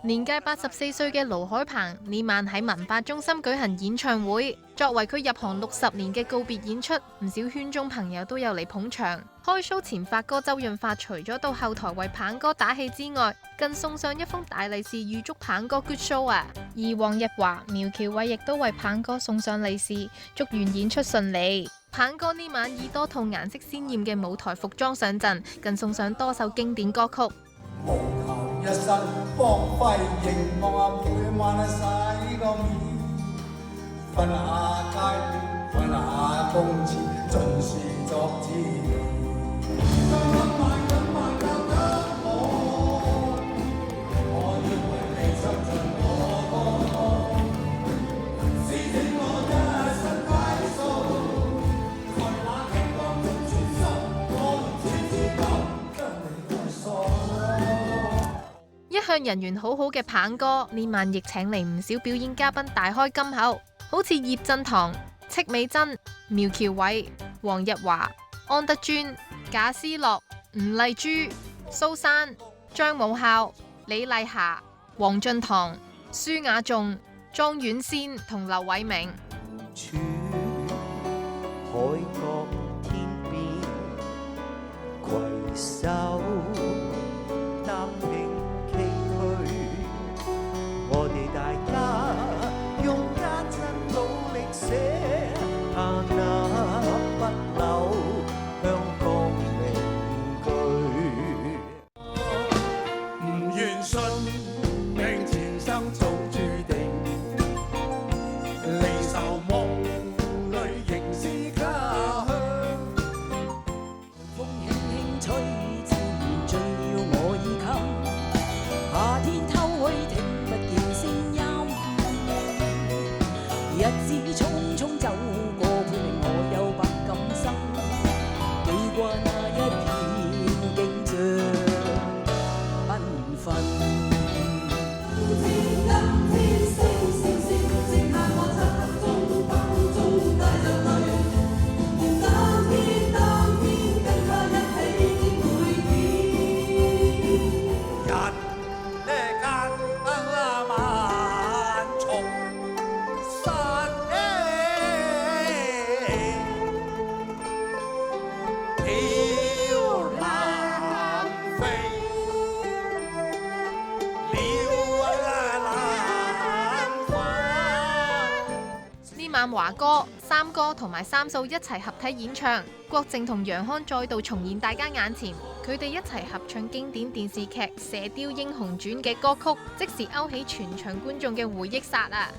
年屆84歲嘅盧海鵬呢晚喺文化中心舉行演唱會，作為佢入行60年嘅告別演出，唔少圈中朋友都有嚟捧場。開 show 前，發哥周潤發除咗到後台為鵬哥打氣之外，更送上一封大利是預祝鵬哥 good show 啊！而黃日華、苗僑偉亦都為鵬哥送上利是，祝願演出順利。鵬哥呢晚以多套顏色鮮豔嘅舞台服裝上陣，更送上多首經典歌曲。無求一身光輝凝望每晚洗個面，瞓下街邊，瞓下公廁，盡是作滋味。一向人緣好好嘅鵬哥，呢晚亦請嚟唔少表演嘉賓大開金口，好似葉振棠、戚美珍、苗僑偉、黃日華、安德尊、賈思樂、吳麗珠、蘇珊、張武孝、李麗霞、黃俊棠、舒雅頌、莊婉仙同劉偉明。海角天邊攜手擔起我哋大家用艱辛努力寫下那不朽香港名句。唔願信命前生早注定，離愁夢裏仍是家鄉。風輕輕吹，自然最要我依襟。夏天偷去聽不見聲音，日子匆匆走過，配令我有百感生。記掛那一片景象繽紛。呢晚華哥、三哥同埋三嫂一齊合體演唱，郭靖同楊康再度重現大家眼前，佢哋一齊合唱經典電視劇《射雕英雄傳》嘅歌曲，即時勾起全場觀眾嘅回憶殺啊！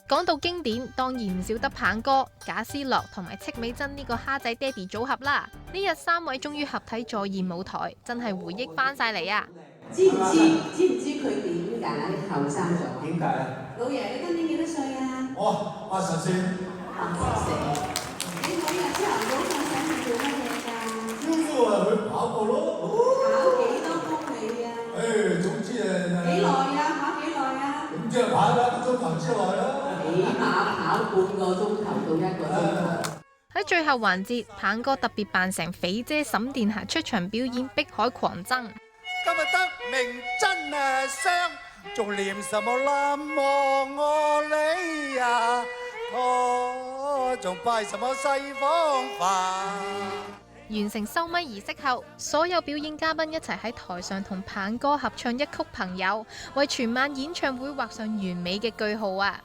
講到經典，當然唔少得鵬哥、賈思樂同埋戚美珍呢個蝦仔爹哋組合啦。呢日三位終於合體再現舞台，真係回憶翻晒嚟啊！知唔知佢點解後生咗？點解啊？老爺，你今年幾多歲啊？我80歲。84。你每日朝頭早上醒去做乜嘢㗎？朝早去跑步咯。跑幾多公里啊？總之幾耐啊？跑幾耐啊？咁即係跑1個鐘頭之內啦。起碼跑半個鐘頭到1個鐘頭。喺最後環節，鵬哥特別扮成肥姐沈殿霞出場表演《碧海狂僧》。今日得名真係香，仲念什麼南無我哩呀？我仲拜什麼西方佛？完成收咪儀式後，所有表演嘉賓一齊喺台上同鵬哥合唱一曲《朋友》，為全晚演唱會畫上完美嘅句號啊！